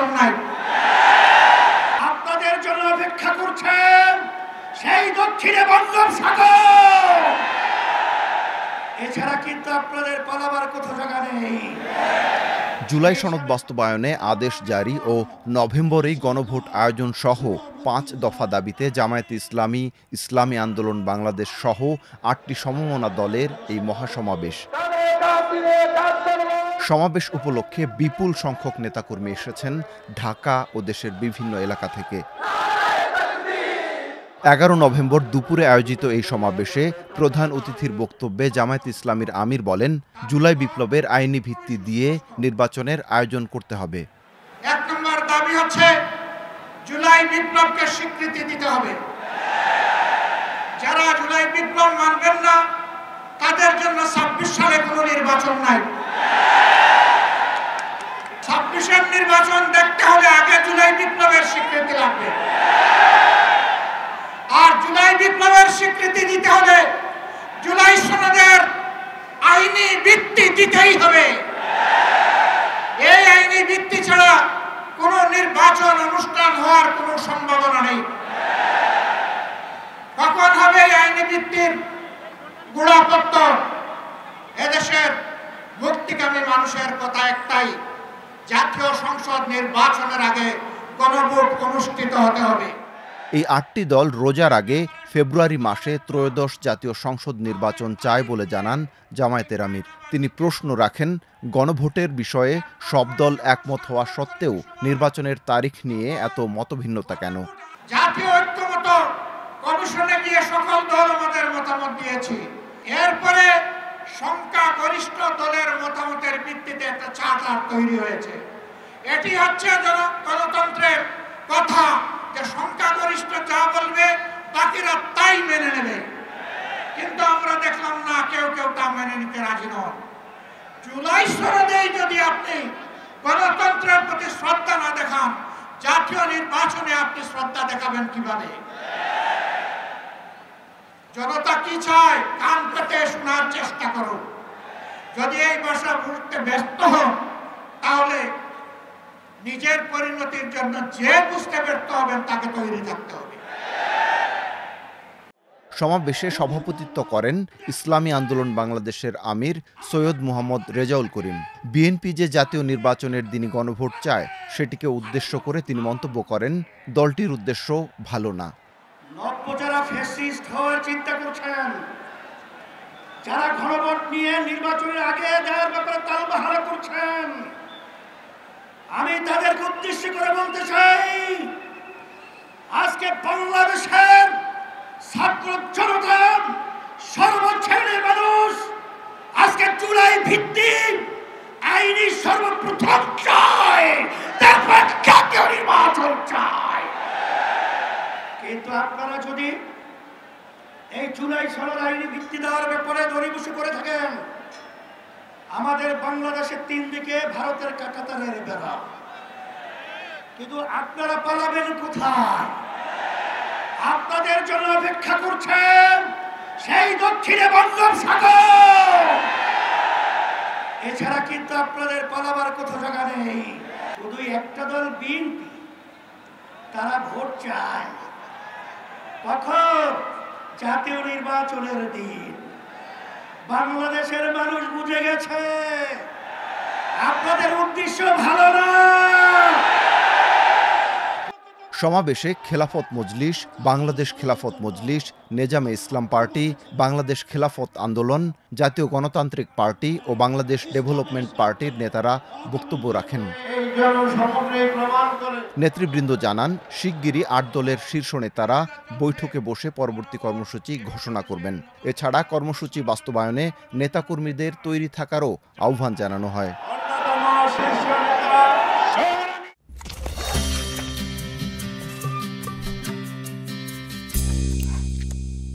নির্বাচন নাই। আপনাদের জন্য অপেক্ষা করছেন সেই দক্ষিণে বঙ্গোপসাগর। এছাড়া কিন্তু আপনাদের পালাবার কোথাও জায়গা নেই। জুলাই সনদ বাস্তবায়নে আদেশ জারি ও নভেম্বরেই গণভোট আয়োজন সহ ৫ দফা দাবিতে জামায়াতে ইসলামী, ইসলামী আন্দোলন বাংলাদেশ সহ ৮টি সমমনা দলের এই মহাসমাবেশ। সমাবেশ উপলক্ষে বিপুল সংখ্যক নেতাকর্মী এসেছেন ঢাকা ও দেশের বিভিন্ন এলাকা থেকে। ১১ নভেম্বর দুপুরে আয়োজিত এই সমাবেশে প্রধান অতিথির বক্তব্যে জামায়াতে ইসলামীর আমির বলেন, জুলাই বিপ্লবের আইনি ভিত্তি দিয়ে নির্বাচনের আয়োজন করতে হবে। ১ নম্বর দাবি হচ্ছে জুলাই বিপ্লবকে স্বীকৃতি দিতে হবে। যারা জুলাই বিপ্লব মানবেন না তাদের জন্য ২৬ সালে কোনো নির্বাচন নাই। ২৬-এর নির্বাচন দেখতে হলে আগে জুলাই বিপ্লবের স্বীকৃতি লাগবে। আর জুলাই বিপ্লবের স্বীকৃতি দিতে হলে জুলাই সনদের আইনি ভিত্তি দিতেই হবে। এই আইনি ভিত্তি ছাড়া কোনো নির্বাচন অনুষ্ঠান হওয়ার কোনো সম্ভাবনা নেই। কখন হবে এই আইনি ভিত্তির গোড়াপত্তন? এদেশের মুক্তিকামী মানুষের কথা একটাই, জাতীয় সংসদ নির্বাচনের আগে গণভোট অনুষ্ঠিত হতে হবে। এই ৮টি দল রোজার আগে ফেব্রুয়ারি মাসে ত্রয়োদশ জাতীয় সংসদ নির্বাচন চায় বলে জানান জামায়াতের আমির। তিনি প্রশ্ন রাখেন, গণভোটের বিষয়ে সব দল একমত হওয়া সত্ত্বেও নির্বাচনের তারিখ নিয়ে এত মতভিন্নতা কেন? জাতীয় ঐক্যমত কমিশনে গিয়ে সকল দল আমাদের মতামত দিয়েছি। এরপরে সংখ্যাগরিষ্ঠ দলের মতামতের ভিত্তিতে একটা চার্টার তৈরি হয়েছে। এটি হচ্ছে গণতন্ত্রের কথা যে সংখ্যাগরিষ্ঠ যা বলবে বাকিরা তাই মেনে নেবে। কিন্তু আমরা দেখলাম না, কেউ কেউ তা মেনে নিতে রাজি নন। জুলাই সনদেই যদি আপনি গণতন্ত্রের প্রতি শ্রদ্ধা না দেখান, জাতীয় নির্বাচনে আপনি শ্রদ্ধা দেখাবেন কিভাবে? জনতা কি চায় কান পেতে শোনার চেষ্টা করুন। যদি এই ভাষা বুঝতে ব্যস্ত হন তাহলে নিজের পরিণতির জন্য যে বুঝতে ব্যর্থ হবেন তাকে তৈরি থাকতে হবে। সমাবেশে সভাপতিত্ব করেন ইসলামী আন্দোলন বাংলাদেশের আমির সৈয়দ মোহাম্মদ রেজাউল করিম। বিএনপি যে জাতীয় নির্বাচনের দিনই গণভোট চায় সেটিকে উদ্দেশ্য করে তিনি মন্তব্য করেন, দলটির উদ্দেশ্য ভালো না। নব্য যারা ফ্যাসিস্ট হওয়ার চিন্তা করছেন, যারা গণভোট নিয়ে নির্বাচনের আগে যাওয়ার ব্যাপারে তালবাহারা করছেন, আমি তাদেরকে উদ্দেশ্য করে বলতে চাই, আজকে বাংলাদেশের ছাত্র জনতা, সর্বশ্রেণীর মানুষ আজকে জুলাই ভিত্তিক আইনি সর্বপ্রথম চায়, তারপর জাতীয় নির্বাচন চায়। কিন্তু আপনারা যদি এই জুলাই সনদ আইনি ভিত্তি দেওয়ার ব্যাপারে দড়িবসি করে থাকেন, আমাদের বাংলাদেশের ৩ দিকে ভারতের কাঁটাতারের বেড়া, কিন্তু আপনারা পালাবেন কোথায়? আপনাদের জন্য অপেক্ষা করছেন সেই দক্ষিণে বঙ্গোপসাগর। এছাড়া কিন্তু আপনাদের পালাবার কোথাও জায়গা নেই। শুধু একটা দল বিএনপি, তারা ভোট চায় কখন? জাতীয় নির্বাচনের দিন। বাংলাদেশের মানুষ বুঝে গেছে আপনাদের উদ্দেশ্য ভালো না। সমাবেশে খেলাফত মজলিস, বাংলাদেশ খেলাফত মজলিস, নেজামে ইসলাম পার্টি, বাংলাদেশ খেলাফত আন্দোলন, জাতীয় গণতান্ত্রিক পার্টি ও বাংলাদেশ ডেভেলপমেন্ট পার্টির নেতারা বক্তব্য রাখেন। নেতৃবৃন্দ জানান, শিগগিরই ৮ দলের শীর্ষ নেতারা বৈঠকে বসে পরবর্তী কর্মসূচি ঘোষণা করবেন। এছাড়া কর্মসূচি বাস্তবায়নে নেতাকর্মীদের তৈরি থাকারও আহ্বান জানানো হয়।